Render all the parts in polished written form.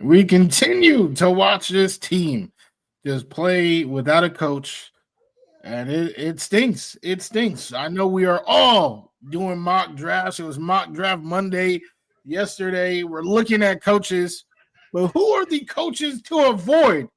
We continue to watch this team just play without a coach, and it stinks. It stinks. I know we are all doing mock drafts. It was mock draft Monday yesterday. We're looking at coaches, but who are the coaches to avoid?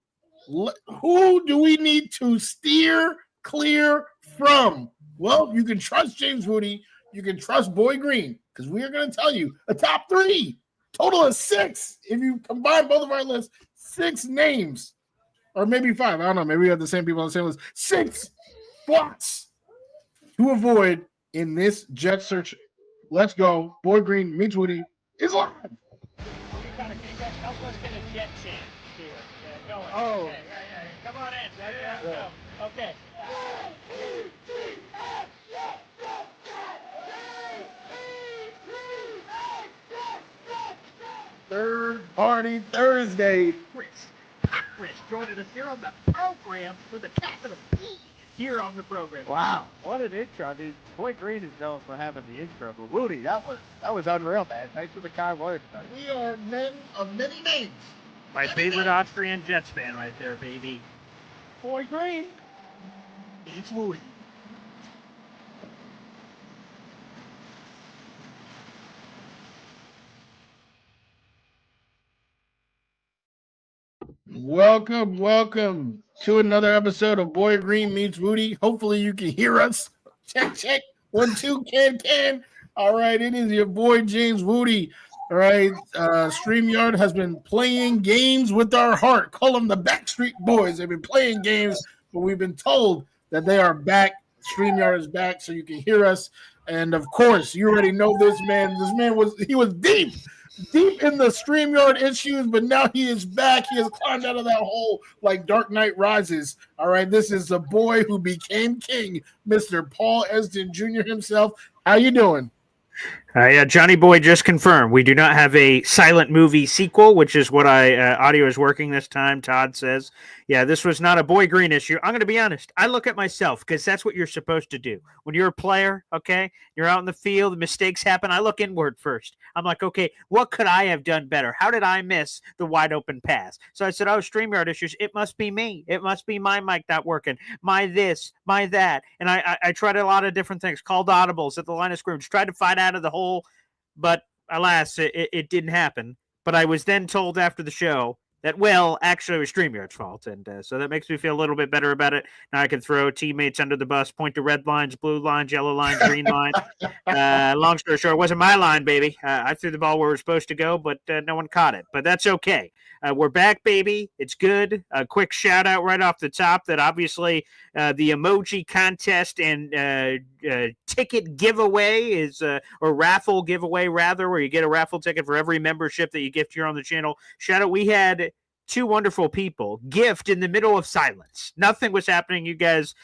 Who do we need to steer clear from? Well, you can trust James Wudi. You can trust Boy Green because we are going to tell you a top three, total of six. If you combine both of our lists, six names, or maybe five. I don't know. Maybe we have the same people on the same list. Six spots to avoid in this Jet search. Let's go. Boy Green meets Wudi is live. Help us get a jet chant here. Going. Oh. Okay. Come on in. Go. Okay. Third Party Thursday. Chris joining us here on the program for the capital P here on the program. Wow, what an intro. I mean, Boy Green is known for having the intro, but Wudi, that was unreal, man. Thanks for the kind words. We are men of many names. My favorite Austrian Jets fan right there, baby. Boy Green. It's Wudi. Welcome to another episode of Boy Green Meets Wudi. Hopefully you can hear us. Check. 1, 2, can. All right, it is your boy James Wudi. All right, StreamYard has been playing games with our heart. Call them the Backstreet Boys. They've been playing games, but we've been told that they are back. StreamYard is back, so you can hear us. And of course, you already know this man. This man was deep in the StreamYard issues, but now he is back. He has climbed out of that hole like Dark Knight Rises. All right, this is the boy who became king, Mr. Paul Esden Jr. himself. How you doing? Yeah, Johnny Boy just confirmed. We do not have a silent movie sequel, which is what audio is working this time. Todd says, yeah, this was not a Boy Green issue. I'm going to be honest. I look at myself because that's what you're supposed to do. When you're a player, okay, you're out in the field, mistakes happen. I look inward first. I'm like, okay, what could I have done better? How did I miss the wide open pass? So I said, oh, StreamYard issues. It must be me. It must be my mic not working. My this, my that. And I tried a lot of different things, called audibles at the line of scrimmage, tried to find out of the hole, but alas, it didn't happen. But I was then told after the show that, well, actually it was StreamYard's fault. And so that makes me feel a little bit better about it. Now I can throw teammates under the bus, point to red lines, blue lines, yellow lines, green line. Long story short, it wasn't my line, baby. I threw the ball where it was supposed to go, but no one caught it. But that's okay. We're back, baby. It's good. A quick shout out right off the top that obviously the emoji contest and ticket giveaway is, or raffle giveaway rather, where you get a raffle ticket for every membership that you gift here on the channel. Shout out. We had two wonderful people gift in the middle of silence. Nothing was happening. You guys,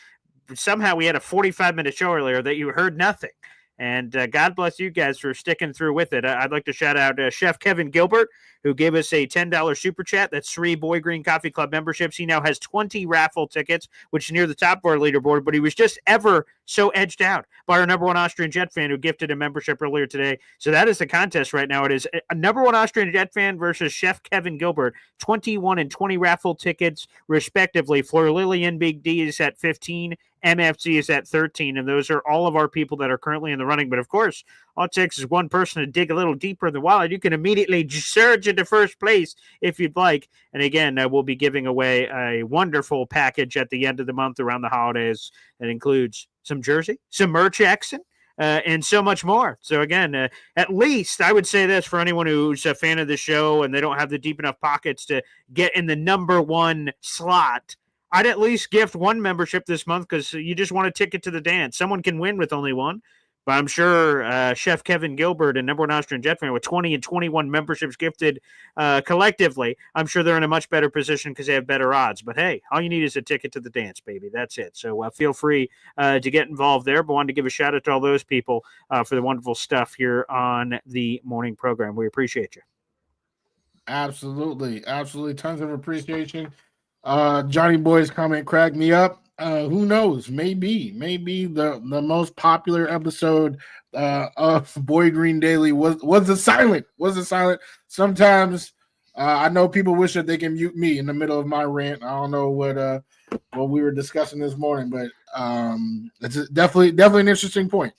somehow we had a 45-minute show earlier that you heard nothing. And God bless you guys for sticking through with it. I'd like to shout out Chef Kevin Gilbert, who gave us a $10 super chat. That's 3 Boy Green Coffee Club memberships. He now has 20 raffle tickets, which is near the top of our leaderboard, but he was just ever so edged out by our number one Austrian Jet fan who gifted a membership earlier today. So that is the contest right now. It is a number one Austrian Jet fan versus Chef Kevin Gilbert, 21 and 20 raffle tickets, respectively. Fleur Lillian Big D is at 15. MFC is at 13, and those are all of our people that are currently in the running. But, of course, all it takes is one person to dig a little deeper in the wallet. You can immediately surge into first place if you'd like. And, again, we'll be giving away a wonderful package at the end of the month around the holidays that includes some jersey, some merch action, and so much more. So, again, at least I would say this for anyone who's a fan of the show and they don't have the deep enough pockets to get in the number one slot, I'd at least gift one membership this month because you just want a ticket to the dance. Someone can win with only one, but I'm sure Chef Kevin Gilbert and number one Austrian Jet fan with 20 and 21 memberships gifted collectively, I'm sure they're in a much better position because they have better odds. But hey, all you need is a ticket to the dance, baby. That's it. So feel free to get involved there. But wanted to give a shout out to all those people for the wonderful stuff here on the morning program. We appreciate you. Absolutely. Tons of appreciation. Johnny Boy's comment cracked me up. Who knows? Maybe the most popular episode of Boy Green Daily was the silent. Sometimes I know people wish that they can mute me in the middle of my rant. I don't know what we were discussing this morning, but it's definitely an interesting point.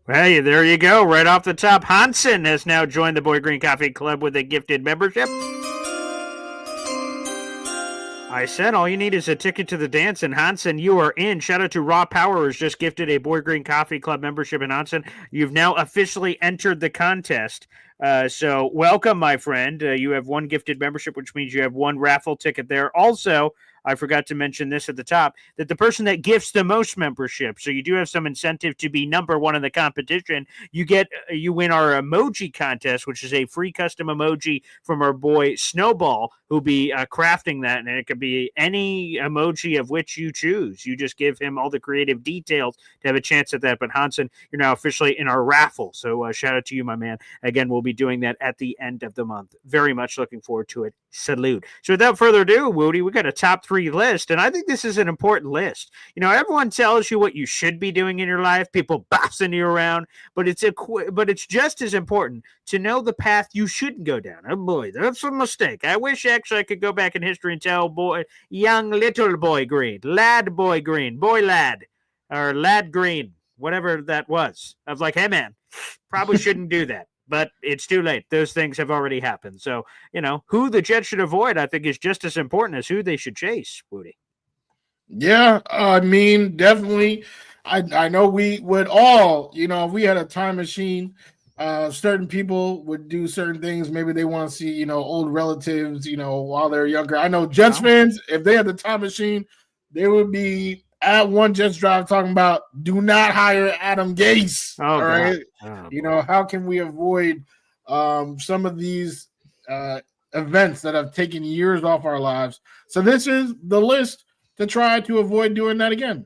Hey, there you go. Right off the top, Hansen has now joined the Boy Green Coffee Club with a gifted membership. I said all you need is a ticket to the dance, and Hansen, you are in. Shout out to Raw Power, who's just gifted a Boy Green Coffee Club membership. And Hansen, you've now officially entered the contest. So welcome, my friend. You have one gifted membership, which means you have one raffle ticket there. Also, I forgot to mention this at the top, that the person that gifts the most membership, so you do have some incentive to be number one in the competition. You win our emoji contest, which is a free custom emoji from our boy Snowball, who'll be crafting that, and it could be any emoji of which you choose. You just give him all the creative details to have a chance at that. But Hansen, you're now officially in our raffle, so shout out to you, my man. Again, we'll be doing that at the end of the month. Very much looking forward to it. Salute. So without further ado, Wudi, we got a top 3 list, and I think this is an important list. You know, everyone tells you what you should be doing in your life, people bossing you around, but it's just as important to know the path you shouldn't go down. Oh boy, that's a mistake. I wish actually I could go back in history and tell young little boy Green, lad boy Green, boy lad, or lad Green, whatever that was. I was like, hey man, probably shouldn't do that. But it's too late. Those things have already happened. So, you know, who the Jets should avoid, I think, is just as important as who they should chase, Woody. Yeah, I mean, definitely. I know we would all, you know, if we had a time machine, certain people would do certain things. Maybe they want to see, you know, old relatives, you know, while they're younger. I know Jets fans, if they had the time machine, they would be at one Jets drive talking about do not hire Adam Gase. All right. You know, how can we avoid some of these events that have taken years off our lives? So this is the list to try to avoid doing that again.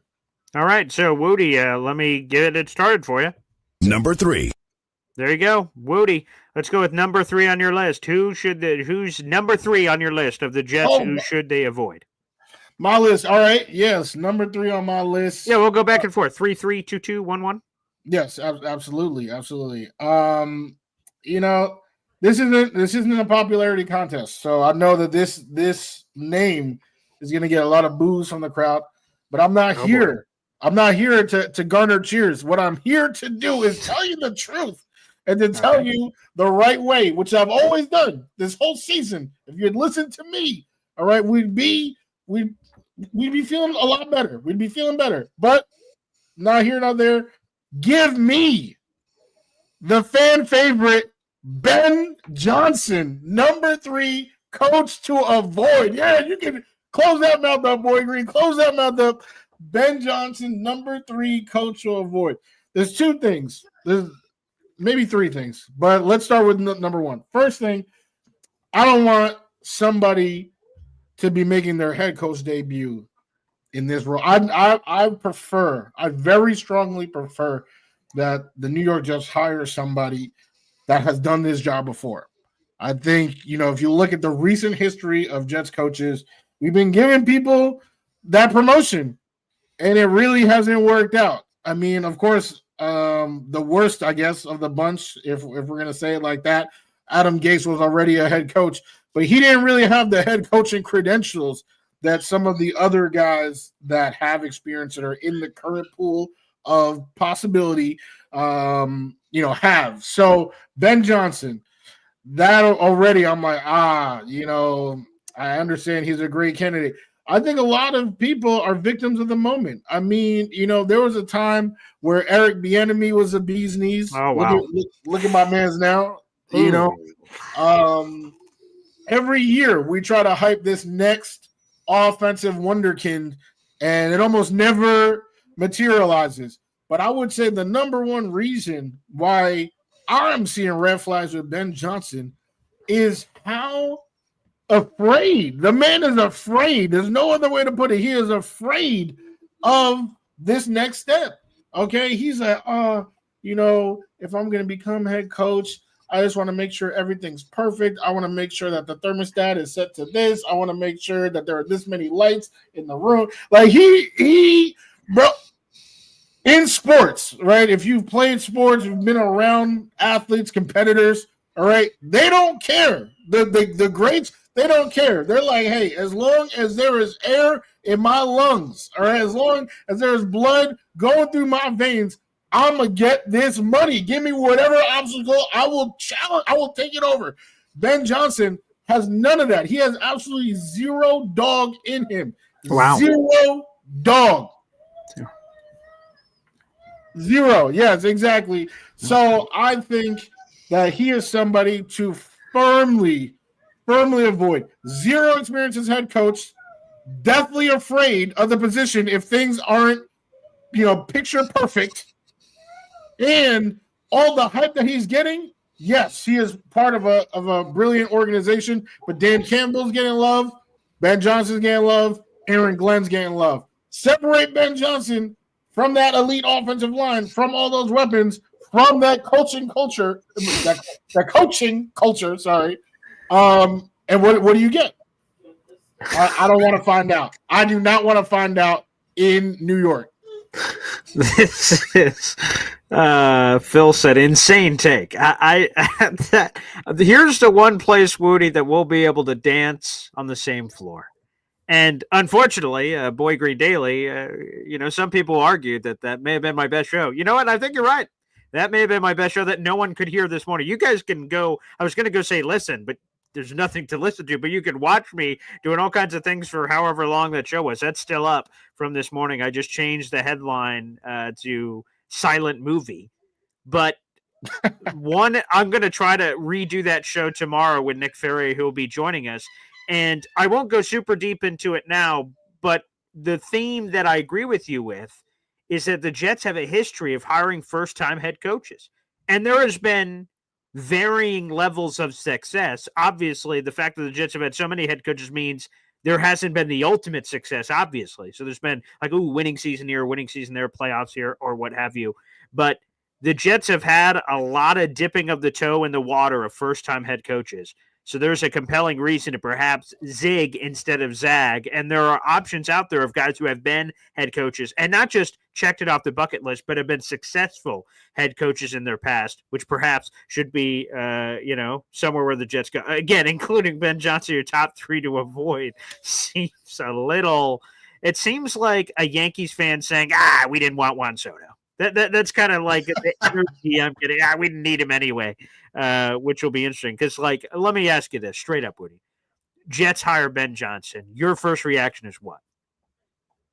All right. So, Woody, let me get it started for you. Number 3. There you go. Woody, let's go with number 3 on your list. Who's number 3 on your list of the Jets? Who should they avoid? My list. All right. Yes. Number 3 on my list. Yeah, we'll go back and forth. 3, 3, 2, 2, 1, 1. Yes, absolutely. You know, this isn't a popularity contest. So I know that this name is going to get a lot of boos from the crowd, but I'm not here. Boy. I'm not here to garner cheers. What I'm here to do is tell you the truth and to tell you the right way, which I've always done this whole season. If you had listened to me, all right, we'd be feeling a lot better. We'd be feeling better. But not here, not there. Give me the fan favorite Ben Johnson, number 3 coach to avoid. Yeah, you can close that mouth up, Boy Green. Close that mouth up. Ben Johnson, number 3 coach to avoid. There's 2 things. There's maybe 3 things, but let's start with number 1. First thing, I don't want somebody to be making their head coach debut in this role. I very strongly prefer that the New York Jets hire somebody that has done this job before. I think, you know, if you look at the recent history of Jets coaches, we've been giving people that promotion, and it really hasn't worked out. I mean, of course, the worst, I guess, of the bunch, if we're going to say it like that, Adam Gase was already a head coach, but he didn't really have the head coaching credentials that some of the other guys that have experience that are in the current pool of possibility, have. So Ben Johnson, that already I'm like, I understand he's a great candidate. I think a lot of people are victims of the moment. I mean, there was a time where Eric Bieniemy was a bee's knees. Oh, wow. Look at my man's now. Every year we try to hype this next offensive wonderkind, and it almost never materializes. But I would say the number one reason why I'm seeing red flags with Ben Johnson is how afraid. The man is afraid. There's no other way to put it. He is afraid of this next step. Okay? He's like, if I'm going to become head coach, I just want to make sure everything's perfect. I want to make sure that the thermostat is set to this. I want to make sure that there are this many lights in the room. Like bro, in sports, right? If you've played sports, you've been around athletes, competitors, All right, they don't care. The greats, they don't care. They're like, hey, as long as there is air in my lungs, all right, as long as there is blood going through my veins, I'm gonna get this money. Give me whatever obstacle. I will challenge. I will take it over. Ben Johnson has none of that. He has absolutely zero dog in him. Wow. Zero dog. Zero. Yes, exactly. So I think that he is somebody to firmly avoid. Zero experience as head coach, deathly afraid of the position if things aren't, picture perfect. And all the hype that he's getting, yes, he is part of a brilliant organization, but Dan Campbell's getting love, Ben Johnson's getting love, Aaron Glenn's getting love. Separate Ben Johnson from that elite offensive line, from all those weapons, from that coaching culture, sorry. And what do you get? I don't want to find out. I do not want to find out in New York. This is Phil said insane take. Here's the one place, Wudi, that we'll be able to dance on the same floor. And unfortunately, Boy Green Daily, some people argued that may have been my best show. You know what? I think you're right. That may have been my best show that no one could hear this morning. You guys can go. I was going to go say listen, but there's nothing to listen to. But you can watch me doing all kinds of things for however long that show was. That's still up from this morning. I just changed the headline to silent movie. But I'm going to try to redo that show tomorrow with Nick Ferry, who will be joining us. And I won't go super deep into it now, but the theme that I agree with you with is that the Jets have a history of hiring first-time head coaches. And there has been varying levels of success. Obviously, the fact that the Jets have had so many head coaches means there hasn't been the ultimate success, obviously. So there's been like, winning season here, winning season there, playoffs here, or what have you. But the Jets have had a lot of dipping of the toe in the water of first-time head coaches. So there's a compelling reason to perhaps zig instead of zag. And there are options out there of guys who have been head coaches and not just checked it off the bucket list, but have been successful head coaches in their past, which perhaps should be, somewhere where the Jets go. Again, including Ben Johnson, your top three to avoid seems it seems like a Yankees fan saying, we didn't want Juan Soto. That's kind of like the energy I'm getting. We didn't need him anyway, which will be interesting. Because, let me ask you this straight up, Woody. Jets hire Ben Johnson. Your first reaction is what?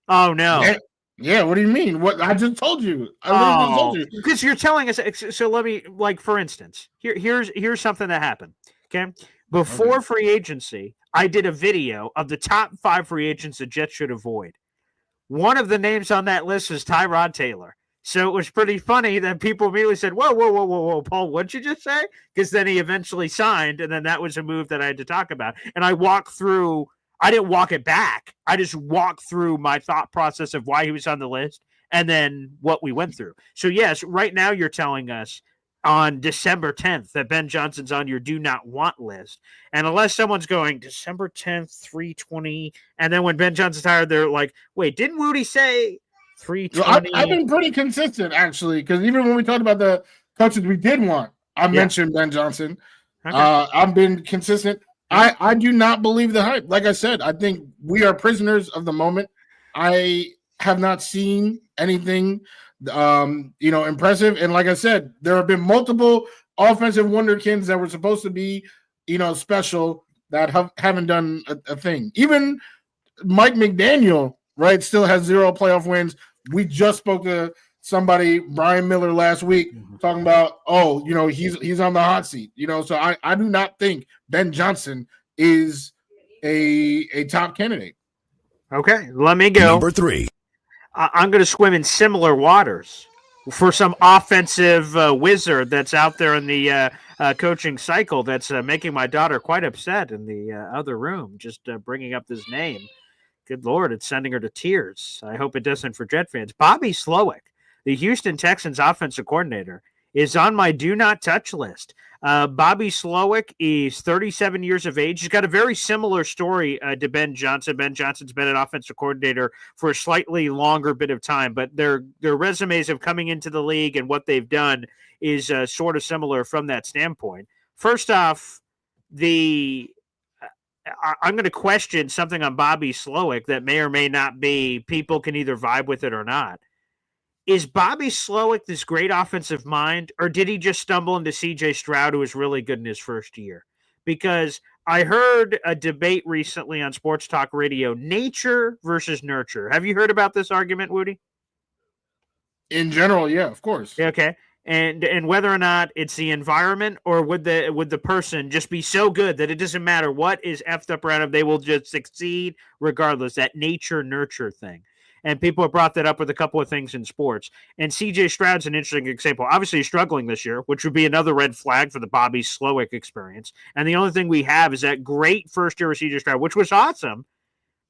Oh, no. Yeah, what do you mean? What I just told you. Because you're telling us. So let me, for instance, here's something that happened. Okay. Before free agency, I did a video of the top 5 free agents the Jets should avoid. One of the names on that list was Tyrod Taylor. So it was pretty funny that people immediately said, whoa, Paul, what'd you just say? Because then he eventually signed, and then that was a move that I had to talk about. And I didn't walk it back. I just walked through my thought process of why he was on the list and then what we went through. So, yes, right now you're telling us on December 10th that Ben Johnson's on your do not want list. And unless someone's going December 10th, 320, and then when Ben Johnson's hired, they're like, wait, didn't Wudi say 320? I've been pretty consistent, actually, because even when we talked about the coaches we did want, I mentioned Ben Johnson. Okay. I've been consistent. I do not believe the hype. Like I said, I think we are prisoners of the moment. I have not seen anything, impressive. And like I said, there have been multiple offensive wonderkins that were supposed to be, special that haven't done a thing. Even Mike McDaniel, right, still has 0 playoff wins. We just spoke to somebody, Brian Miller, last week, talking about, he's on the hot seat. So I do not think Ben Johnson is a top candidate. Okay, let me go. Number 3. I'm going to swim in similar waters for some offensive wizard that's out there in the coaching cycle that's making my daughter quite upset in the other room, just bringing up this name. Good Lord, it's sending her to tears. I hope it doesn't for Jet fans. Bobby Slowick, the Houston Texans offensive coordinator, is on my do not touch list. Bobby Slowick is 37 years of age. He's got a very similar story to Ben Johnson. Ben Johnson's been an offensive coordinator for a slightly longer bit of time, but their resumes of coming into the league and what they've done is sort of similar from that standpoint. First off, I'm going to question something on Bobby Slowick that may or may not be. People can either vibe with it or not. Is Bobby Slowick this great offensive mind, or did he just stumble into C.J. Stroud, who was really good in his first year? Because I heard a debate recently on Sports Talk Radio, nature versus nurture. Have you heard about this argument, Wudi? In general, yeah, of course. Okay. And whether or not it's the environment, or would the person just be so good that it doesn't matter what is effed up around them, they will just succeed regardless, that nature nurture thing. And people have brought that up with a couple of things in sports. And CJ Stroud's an interesting example. Obviously, he's struggling this year, which would be another red flag for the Bobby Slowick experience. And the only thing we have is that great first year with CJ Stroud, which was awesome.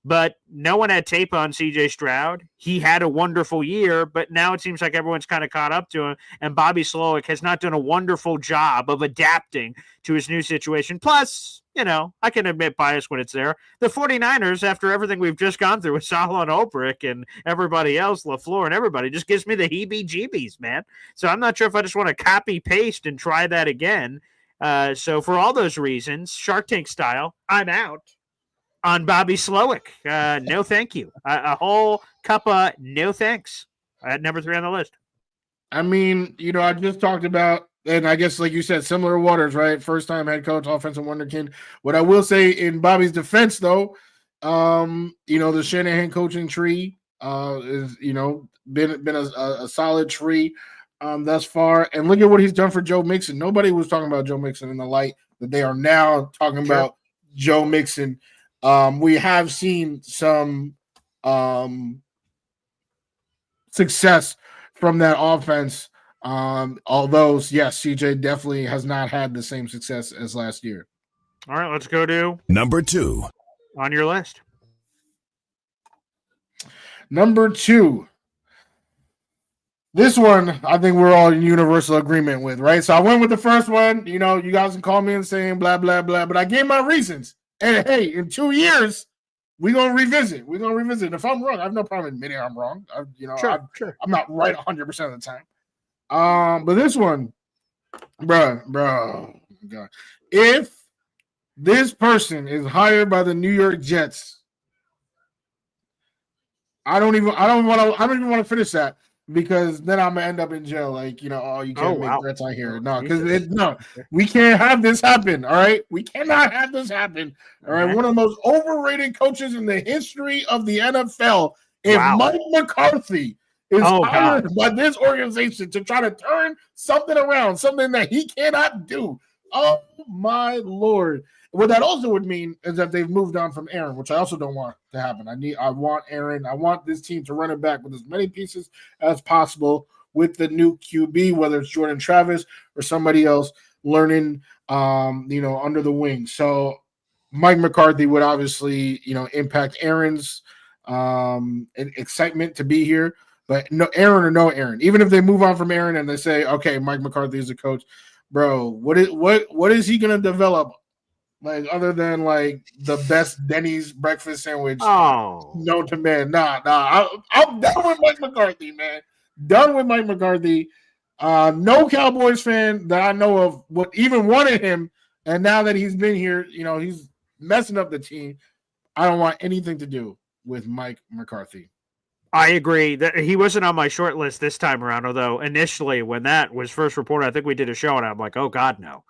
But no one had tape on C.J. Stroud. He had a wonderful year, but now it seems like everyone's kind of caught up to him, and Bobby Slowick has not done a wonderful job of adapting to his new situation. Plus, I can admit bias when it's there. The 49ers, after everything we've just gone through with Saleh and Ulbrich and everybody else, LaFleur and everybody, just gives me the heebie-jeebies, man. So I'm not sure if I just want to copy-paste and try that again. So for all those reasons, Shark Tank style, I'm out on Bobby Slowick. No, thank you. A whole cup of no thanks at number 3 on the list. I mean, I just talked about, and I guess like you said, similar waters, right? First time head coach, offensive wonderkind. What I will say in Bobby's defense, though, the Shanahan coaching tree is, been a solid tree thus far. And look at what he's done for Joe Mixon. Nobody was talking about Joe Mixon in the light that they are now talking about Joe Mixon. We have seen some success from that offense. Although, yes, CJ definitely has not had the same success as last year. All right, let's go to number 2 on your list. Number 2. This one, I think we're all in universal agreement with, right? So I went with the first one. You guys can call me and saying blah, blah, blah, but I gave my reasons. And hey, in 2 years, we're going to revisit. If I'm wrong, I have no problem admitting I'm wrong. Sure. I'm not right 100% of the time. But this one, bro, God. If this person is hired by the New York Jets, I don't even want to finish that, because then I'm gonna end up in jail. Like, you can't make threats on here. No, because we can't have this happen. All right, we cannot have this happen. All right, one of the most overrated coaches in the history of the NFL. If Mike McCarthy is hired by this organization to try to turn something around, something that he cannot do, oh my Lord. What that also would mean is that they've moved on from Aaron, which I also don't want to happen. I want Aaron. I want this team to run it back with as many pieces as possible with the new QB, whether it's Jordan Travis or somebody else learning, under the wing. So Mike McCarthy would obviously, impact Aaron's excitement to be here. But no Aaron or no Aaron, even if they move on from Aaron and they say, okay, Mike McCarthy is the coach, bro, what is he going to develop? Like, other than like the best Denny's breakfast sandwich known to man. Nah. I'm done with Mike McCarthy, man. Done with Mike McCarthy. No Cowboys fan that I know of would even wanted him. And now that he's been here, he's messing up the team. I don't want anything to do with Mike McCarthy. I agree that he wasn't on my short list this time around, although initially when that was first reported, I think we did a show and I'm like, oh God, no.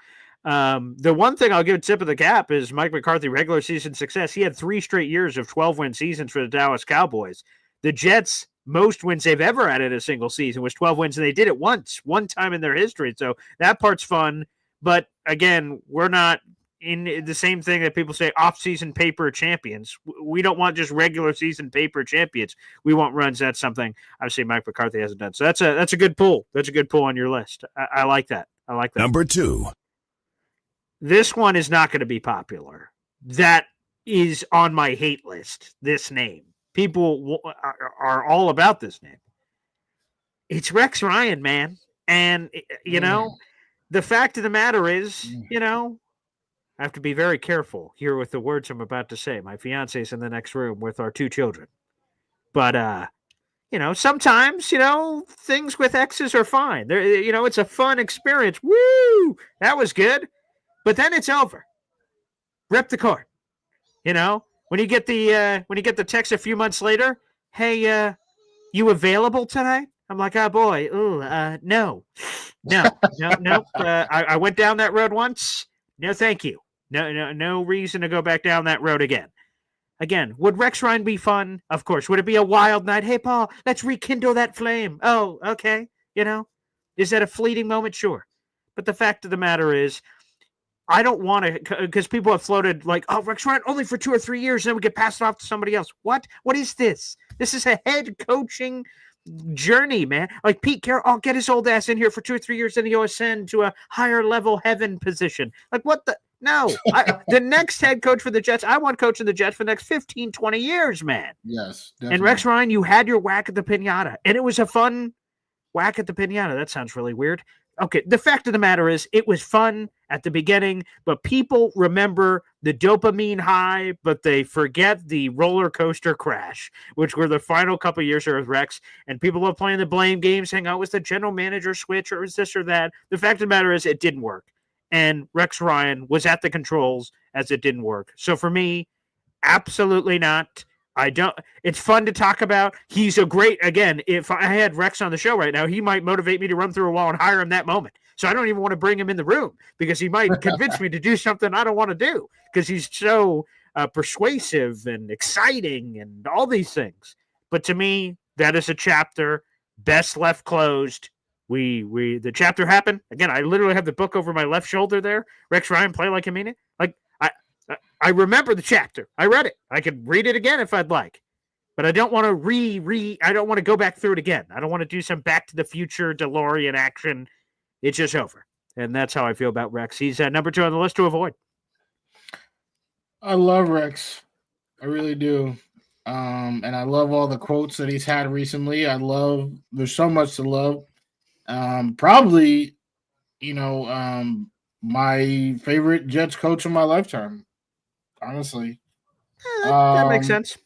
The one thing I'll give a tip of the cap is Mike McCarthy regular season success. He had 3 straight years of 12-win seasons for the Dallas Cowboys. The Jets, most wins they've ever had in a single season was 12 wins, and they did it one time in their history. So that part's fun. But again, we're not in the same thing that people say off-season paper champions. We don't want just regular season paper champions. We want runs. That's something obviously Mike McCarthy hasn't done. So that's a good pull. That's a good pull on your list. I like that. Number 2. This one is not going to be popular. That is on my hate list, this name. People are all about this name. It's Rex Ryan, man. And, the fact of the matter is, I have to be very careful here with the words I'm about to say. My fiance's in the next room with our 2 children. But, sometimes, things with exes are fine. It's a fun experience. Woo! That was good. But then it's over. Rip the court. You know, when you get the text a few months later, hey, you available tonight? I'm like, oh boy, no. I went down that road once. No, thank you. No reason to go back down that road again. Again, would Rex Ryan be fun? Of course. Would it be a wild night? Hey, Paul, let's rekindle that flame. Oh, okay. You know, is that a fleeting moment? Sure. But the fact of the matter is, I don't want to, because people have floated like, oh, Rex Ryan only for 2 or 3 years, and then we get passed off to somebody else. What? What is this? This is a head coaching journey, man. Like Pete Carroll, I'll get his old ass in here for 2 or 3 years, and he'll ascend to a higher level heaven position. Like, what the? No. The next head coach for the Jets, I want coaching the Jets for the next 15, 20 years, man. Yes. Definitely. And Rex Ryan, you had your whack at the pinata, and it was a fun whack at the pinata. That sounds really weird. Okay, the fact of the matter is it was fun at the beginning, but people remember the dopamine high, but they forget the roller coaster crash, which were the final couple of years with Rex. And people love playing the blame game, saying, oh, it was the general manager switch or it was this or that. The fact of the matter is it didn't work. And Rex Ryan was at the controls as it didn't work. So for me, absolutely not. It's fun to talk about. He's a great, again, if I had Rex on the show right now, he might motivate me to run through a wall and hire him that moment. So I don't even want to bring him in the room because he might convince me to do something I don't want to do because he's so persuasive and exciting and all these things. But to me, that is a chapter best left closed. The chapter happened. Again, I literally have the book over my left shoulder there. Rex Ryan, play like I mean it. Like, I remember the chapter. I read it. I could read it again if I'd like. But I don't want to I don't want to go back through it again. I don't want to do some Back to the Future DeLorean action. It's just over. And that's how I feel about Rex. He's number 2 on the list to avoid. I love Rex. I really do. And I love all the quotes that he's had recently. There's so much to love. Probably, my favorite Jets coach of my lifetime. Honestly, that makes sense.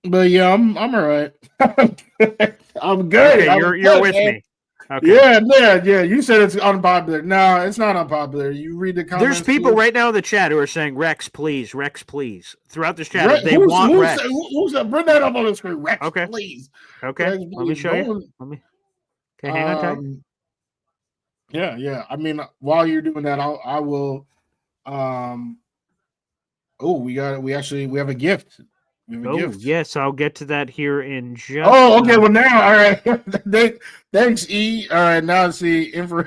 But yeah, I'm all right. I'm good. Okay, you're with me. Okay. Yeah. You said it's unpopular. No, it's not unpopular. You read the comments. There's people right now in the chat who are saying Rex, please. Throughout this chat, they want Rex. Bring that up on the screen. Rex, okay. Please. Okay, Rex, let me show you. Okay, hang on tight. Yeah. I mean, while you're doing that, I will. We have a gift. Yes, I'll get to that here in just. Oh, okay. Well, now, all right. Thanks, E. All right, now see info.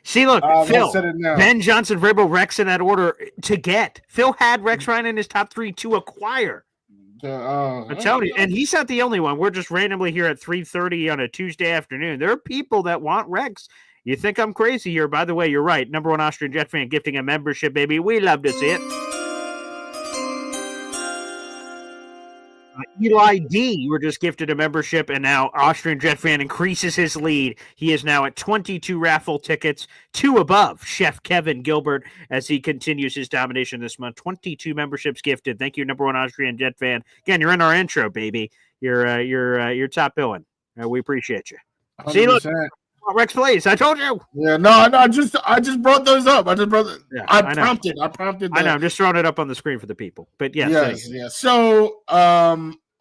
See, look, Phil, Ben Johnson, Vrabel, Rex in that order to get. Phil had Rex Ryan in his top 3 to acquire. I'm telling you, and he's not the only one. We're just randomly here at 3:30 on a Tuesday afternoon. There are people that want Rex. You think I'm crazy here? By the way, you're right. Number 1 Austrian Jet fan gifting a membership, baby. We love to see it. Eli D were just gifted a membership, and now Austrian Jet fan increases his lead. He is now at 22 raffle tickets, 2 above Chef Kevin Gilbert as he continues his domination this month. 22 memberships gifted. Thank you, number 1 Austrian Jet fan. Again, you're in our intro, baby. You're top billing. We appreciate you. 100%. See, look. Rex, please. I told you. Yeah, no. I just brought those up. I prompted. I know. I'm just throwing it up on the screen for the people. But yes. So,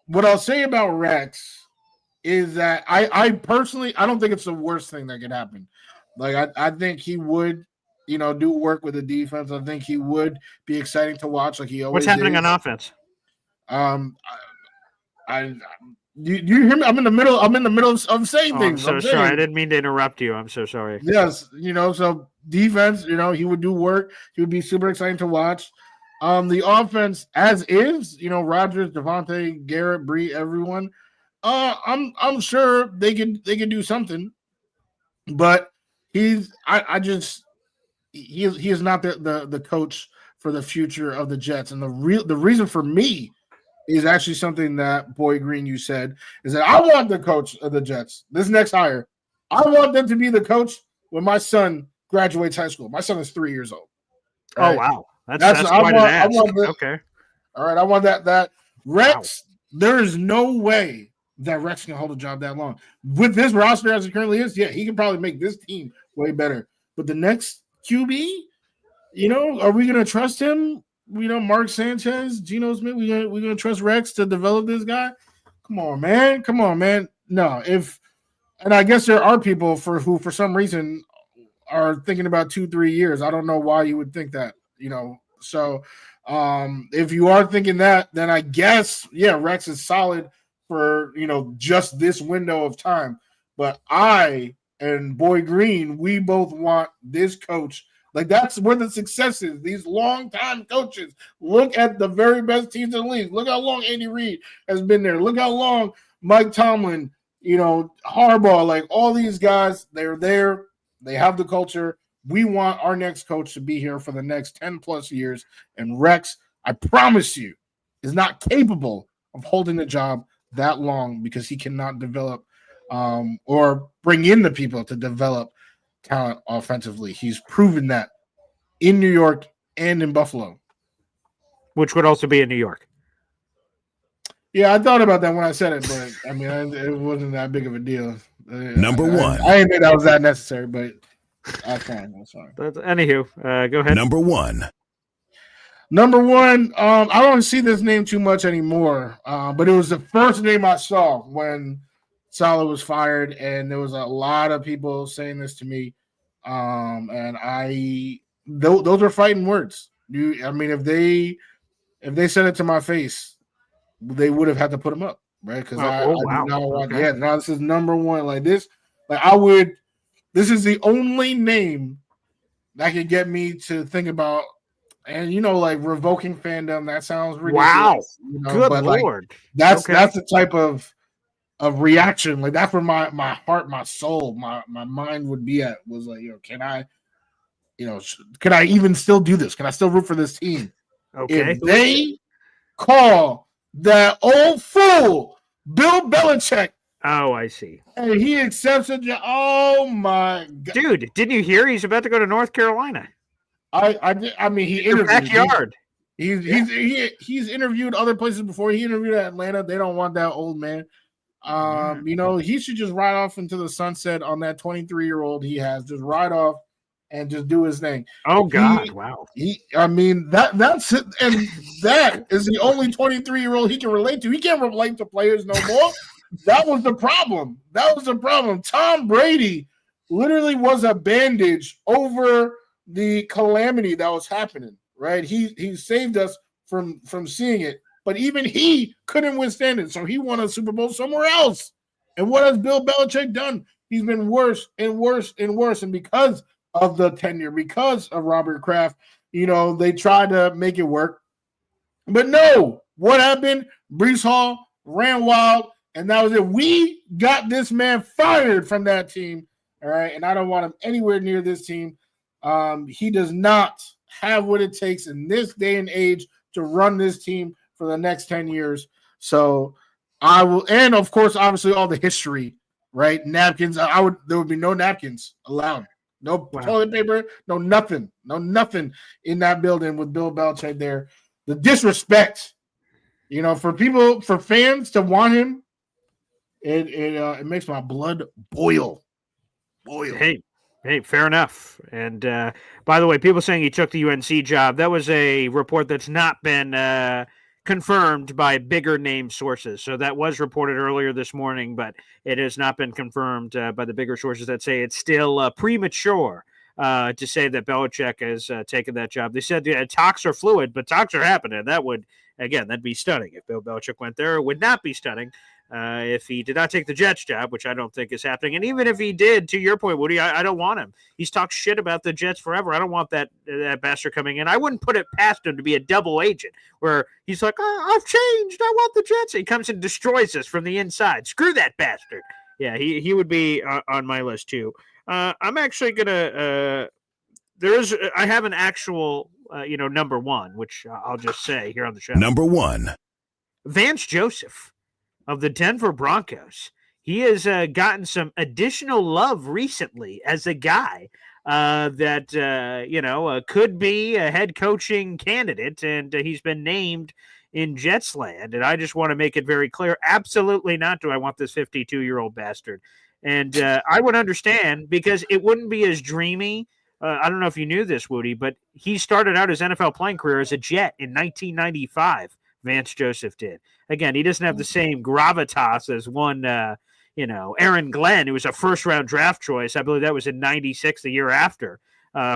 what I'll say about Rex is that I personally, I don't think it's the worst thing that could happen. Like, I think he would, do work with the defense. I think he would be exciting to watch. Like he always. What's happening on offense? You hear me? I'm in the middle of saying things. I'm so sorry. I didn't mean to interrupt you. I'm so sorry. Yes, so defense, he would do work. He would be super exciting to watch. The offense as is, Rodgers, Devontae, Garrett, Bree, everyone. I'm sure they can do something, but he is not the coach for the future of the Jets, and the reason for me is actually something that Boy Green, you said, is that I want the coach of the Jets, this next hire. I want them to be the coach when my son graduates high school. My son is 3 years old. Right? Oh, wow. That's quite an ask. Okay. All right. I want that. Rex, there is no way that Rex can hold a job that long. With this roster as it currently is, yeah, he can probably make this team way better. But the next QB, are we going to trust him? Mark Sanchez, Geno Smith, we gonna trust Rex to develop this guy? Come on, man. No, and I guess there are people who for some reason are thinking about 2-3 years. I don't know why you would think that, So if you are thinking that, then I guess Rex is solid for just this window of time. But I and Boy Green, we both want this coach. Like, that's where the success is. These long-time coaches. Look at the very best teams in the league. Look how long Andy Reid has been there. Look how long Mike Tomlin, Harbaugh, like all these guys, they're there. They have the culture. We want our next coach to be here for the next 10-plus years. And Rex, I promise you, is not capable of holding the job that long because he cannot develop or bring in the people to develop talent offensively. He's proven that in New York and in Buffalo. Which would also be in New York. Yeah, I thought about that when I said it, but I mean, it wasn't that big of a deal. Number one. I didn't think that was that necessary, but that's fine. That's fine. But anywho, go ahead. Number one. I don't see this name too much anymore, but it was the first name I saw when Saleh was fired, and there was a lot of people saying this to me, and those are fighting words. If they said it to my face, they would have had to put him up, right? Because now this is number one. Like this, this is the only name that could get me to think about, and revoking fandom. That sounds ridiculous. Wow, good Lord. That's the type of reaction. Like, that's where my heart, my soul, my mind would be at. Was like, can I even still do this? Can I still root for this team? Okay. If they call that old fool Bill Belichick, oh, I see, and he accepts it, oh my God, dude! Didn't you hear he's about to go to North Carolina? I mean, he interviewed. Backyard. He's interviewed other places before. He interviewed at Atlanta. They don't want that old man. He should just ride off into the sunset on that 23-year-old he has. Just ride off and just do his thing. Oh God! Wow. That's it, and that is the only 23-year-old he can relate to. He can't relate to players no more. That was the problem. Tom Brady literally was a bandage over the calamity that was happening. Right? He saved us from seeing it. But even he couldn't withstand it, so he won a Super Bowl somewhere else. And what has Bill Belichick done? He's been worse and worse and worse. And because of the tenure, because of Robert Kraft, they tried to make it work. But no, what happened? Brees Hall ran wild, and that was it. We got this man fired from that team, all right? And I don't want him anywhere near this team. He does not have what it takes in this day and age to run this team for the next 10 years. So I will, and of course, obviously all the history, right? Napkins. There would be no napkins allowed. No toilet paper, no nothing in that building with Bill Belichick there. The disrespect, for fans to want him, it makes my blood boil. Hey, fair enough. And by the way, people saying he took the UNC job, that was a report that's not been confirmed by bigger name sources. So that was reported earlier this morning, but it has not been confirmed by the bigger sources that say it's still premature to say that Belichick has taken that job. They said talks are fluid, but talks are happening. That'd be stunning if Bill Belichick went there. It would not be stunning if he did not take the Jets job, which I don't think is happening. And even if he did, to your point, Woody, I don't want him. He's talked shit about the Jets forever. I don't want that bastard coming in. I wouldn't put it past him to be a double agent where he's like, I've changed. I want the Jets. He comes and destroys us from the inside. Screw that bastard. Yeah, he would be on my list too. I'm actually going to I have an actual, number one, which I'll just say here on the show. Number one. Vance Joseph of the Denver Broncos. He has gotten some additional love recently as a guy that could be a head coaching candidate, and he's been named in Jets land. And I just want to make it very clear, absolutely not do I want this 52-year-old bastard. And I would understand, because it wouldn't be as dreamy I don't know if you knew this, Woody, but he started out his NFL playing career as a Jet in 1995. Vance Joseph did. Again, he doesn't have the same gravitas as one, Aaron Glenn, who was a first-round draft choice. I believe that was in 96, the year after,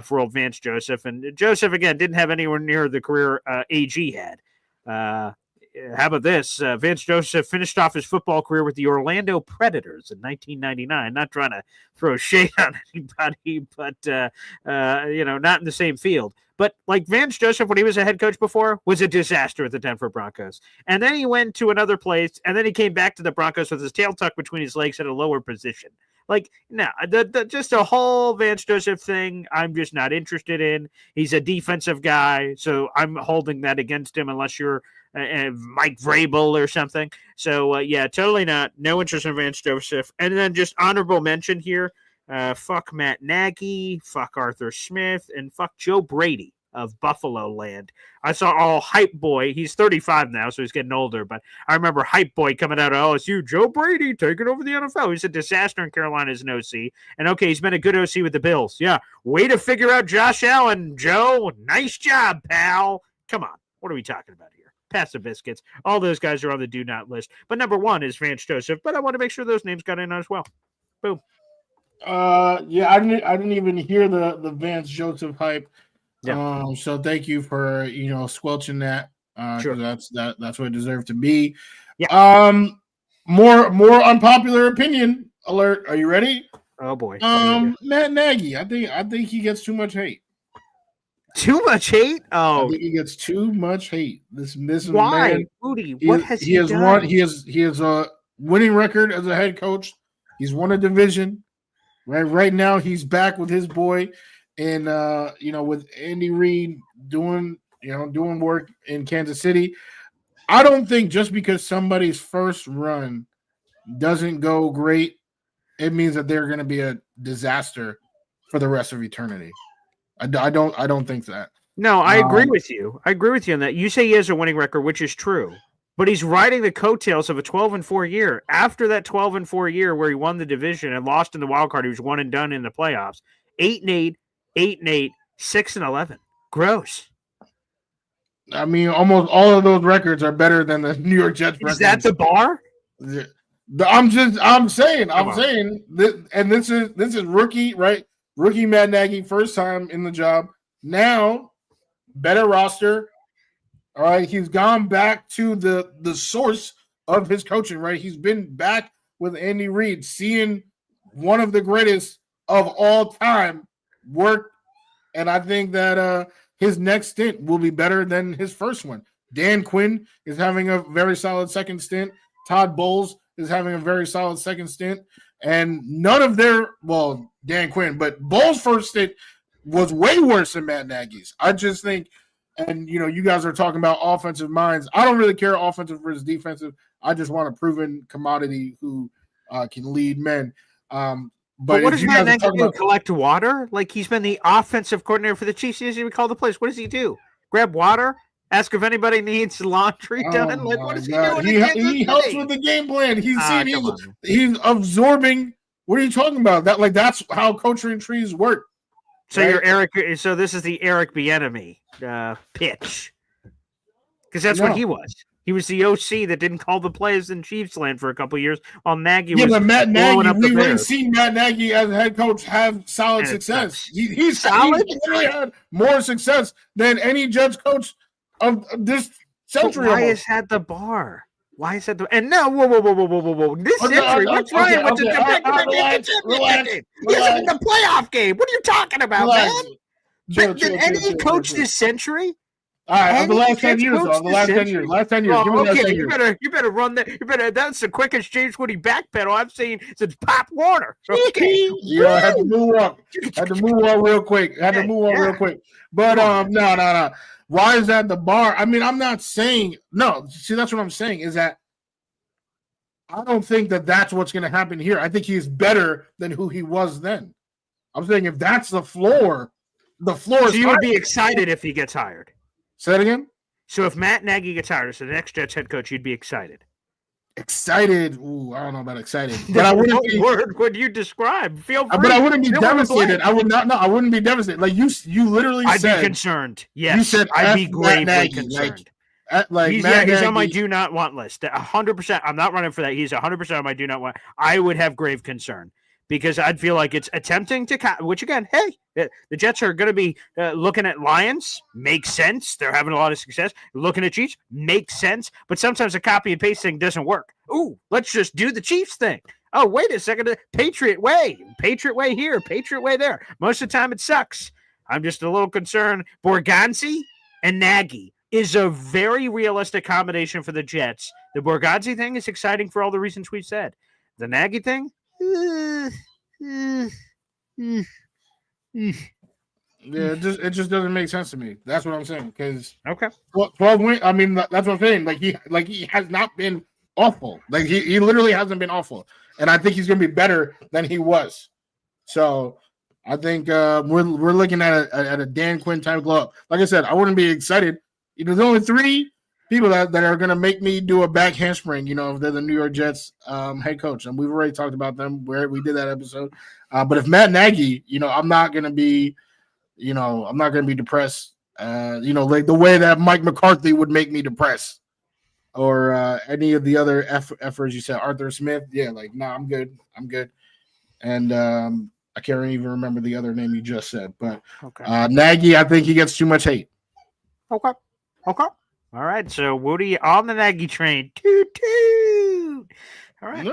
for old Vance Joseph. And Joseph, again, didn't have anywhere near the career AG had. How about this? Vance Joseph finished off his football career with the Orlando Predators in 1999. Not trying to throw shade on anybody, but, not in the same field. But like Vance Joseph, when he was a head coach before, was a disaster with the Denver Broncos. And then he went to another place, and then he came back to the Broncos with his tail tucked between his legs at a lower position. Like, no, just a whole Vance Joseph thing, I'm just not interested in. He's a defensive guy, so I'm holding that against him unless you're Mike Vrabel or something. So, totally not. No interest in Vance Joseph. And then just honorable mention here. Fuck Matt Nagy, fuck Arthur Smith, and fuck Joe Brady of Buffalo Land. I saw all Hype Boy. He's 35 now, so he's getting older. But I remember Hype Boy coming out of LSU. Joe Brady taking over the NFL. He's a disaster in Carolina as an OC. And okay, he's been a good OC with the Bills. Yeah, way to figure out Josh Allen, Joe. Nice job, pal. Come on, what are we talking about here? Pass the biscuits. All those guys are on the do not list. But number one is Vance Joseph. But I want to make sure those names got in as well. Boom. I didn't even hear the Vance Joseph hype. Yeah. So thank you for squelching that. Sure. That's what it deserved to be. Yeah. More unpopular opinion alert. Are you ready? Oh boy. Matt Nagy. I think he gets too much hate. Too much hate? Oh, I think he gets too much hate. This why, man, Rudy? What has he done? He has a winning record as a head coach. He's won a division. Right now, he's back with his boy, and with Andy Reid doing work in Kansas City. I don't think just because somebody's first run doesn't go great, it means that they're going to be a disaster for the rest of eternity. I don't think that. No, I agree with you. I agree with you on that. You say he has a winning record, which is true. But he's riding the coattails of a 12-4 year. After that 12-4 year where he won the division and lost in the wild card, he was 1 and done in the playoffs. 8-8, 8-8, 6-11. Gross. I mean, almost all of those records are better than the New York Jets records. Is that the bar? I'm saying this, and this is rookie, right? Rookie Matt Nagy, first time in the job. Now, better roster. All right, he's gone back to the source of his coaching, right? He's been back with Andy Reid, seeing one of the greatest of all time work, and I think that his next stint will be better than his first one. Dan Quinn is having a very solid second stint. Todd Bowles is having a very solid second stint, and none of Dan Quinn, but Bowles' first stint was way worse than Matt Nagy's. I just think. And, you guys are talking about offensive minds. I don't really care offensive versus defensive. I just want a proven commodity who can lead men. But what does Matt Nagy do? Collect water? Like he's been the offensive coordinator for the Chiefs. He doesn't even call the plays. What does he do? Grab water? Ask if anybody needs laundry done? Like, what is he doing? He helps with the game plan. He's absorbing. What are you talking about? That's how coaching trees work. So right? You're Eric. So this is the Eric Bieniemy pitch, because that's what he was. He was the OC that didn't call the plays in Chiefs land for a couple of years, while Nagy was. Yeah, but Matt Nagy, we've really seen Matt Nagy as a head coach have solid success. He's solid. He's really had more success than any Jets coach of this century. But why is that the bar? Why is that the and no? Whoa! This century, what's Ryan with the This is the playoff game. What are you talking about, man? Did any coach this century? All right, of the last 10 years, though. The last 10 years. Last 10 years. Oh, okay, you better run that. That's the quickest James Woody backpedal I've seen since Pop Warner. Okay. Yeah, I had to move up. Real quick. But no. Why is that the bar? I mean, I'm not saying no. See, that's what I'm saying is that I don't think that that's what's going to happen here. I think he's better than who he was then. I'm saying if that's the floor is. So you would be excited if he gets hired. Say that again. So if Matt Nagy gets hired as the next Jets head coach, you'd be excited. Excited. Ooh, I don't know about excited, but I wouldn't What be. word would you describe? Feel free. But I wouldn't be Fill in the devastated. blank. I would not. No, I wouldn't be devastated. Like you literally I'd said. be concerned. Yes, You said I'd be F Matt gravely Nagy, concerned. like He's Matt on my Nagy. do not want list. 100%. I'm not running for that. He's 100% on my do not want. I would have grave concern because I'd feel like it's attempting to, which again, hey, the Jets are going to be looking at Lions. Makes sense. They're having a lot of success. Looking at Chiefs makes sense. But sometimes a copy and paste thing doesn't work. Ooh, let's just do the Chiefs thing. Oh, wait a second. Patriot way here, Patriot way there. Most of the time it sucks. I'm just a little concerned. Borgonzi and Nagy is a very realistic combination for the Jets. The Borgonzi thing is exciting for all the reasons we've said. The Nagy thing, Yeah, it just doesn't make sense to me. That's what I'm saying. Because okay, 12 wins. I mean, that's what I'm saying. Like he has not been awful. Like he literally hasn't been awful, and I think he's gonna be better than he was. So I think we're looking at a Dan Quinn type glow up. Like I said, I wouldn't be excited. There's only 3 people that are going to make me do a back handspring, if they're the New York Jets head coach. And we've already talked about them where we did that episode. But if Matt Nagy, I'm not going to be, I'm not going to be depressed, like the way that Mike McCarthy would make me depressed or any of the other efforts you said, Arthur Smith. Yeah, like, no, I'm good. And I can't even remember the other name you just said. But okay. Nagy, I think he gets too much hate. Okay. All right. So Woody on the Nagy train. Toot toot. All right.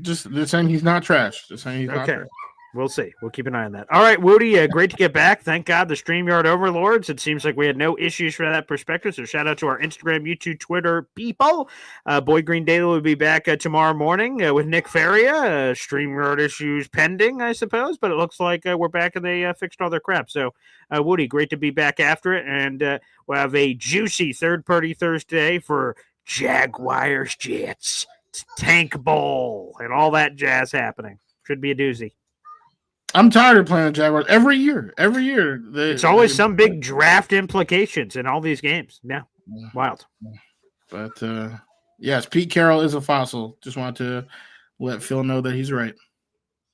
Just saying he's not trash. Just saying he's not trash. We'll see. We'll keep an eye on that. All right, Woody, great to get back. Thank God the StreamYard overlords. It seems like we had no issues from that perspective. So shout out to our Instagram, YouTube, Twitter people. Boy Green Daily will be back tomorrow morning with Nick Faria. StreamYard issues pending, I suppose, but it looks like we're back and they fixed all their crap. So, Woody, great to be back after it. And we'll have a juicy third-party Thursday for Jaguars Jets, Tank Bowl, and all that jazz happening. Should be a doozy. I'm tired of playing the Jaguars every year. It's always some big draft implications in all these games. Yeah, wild. But yes, Pete Carroll is a fossil. Just wanted to let Phil know that he's right.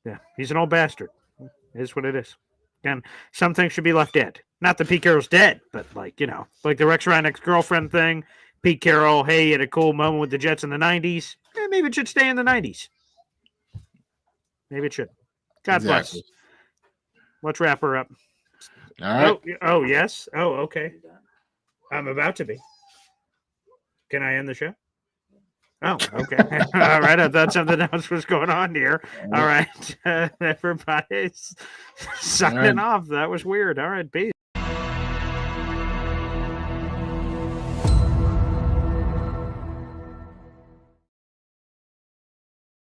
Yeah, he's an old bastard. It is what it is. Again, some things should be left dead. Not that Pete Carroll's dead, but like the Rex Ryan ex-girlfriend thing. Pete Carroll, hey, had a cool moment with the Jets in the 90s. Maybe it should stay in the 90s. Maybe it should. God bless. Let's wrap her up. All right. Oh, yes. Oh, okay. I'm about to be. Can I end the show? Oh, okay. All right. I thought something else was going on here. All right. Everybody's signing off. That was weird. All right. Peace.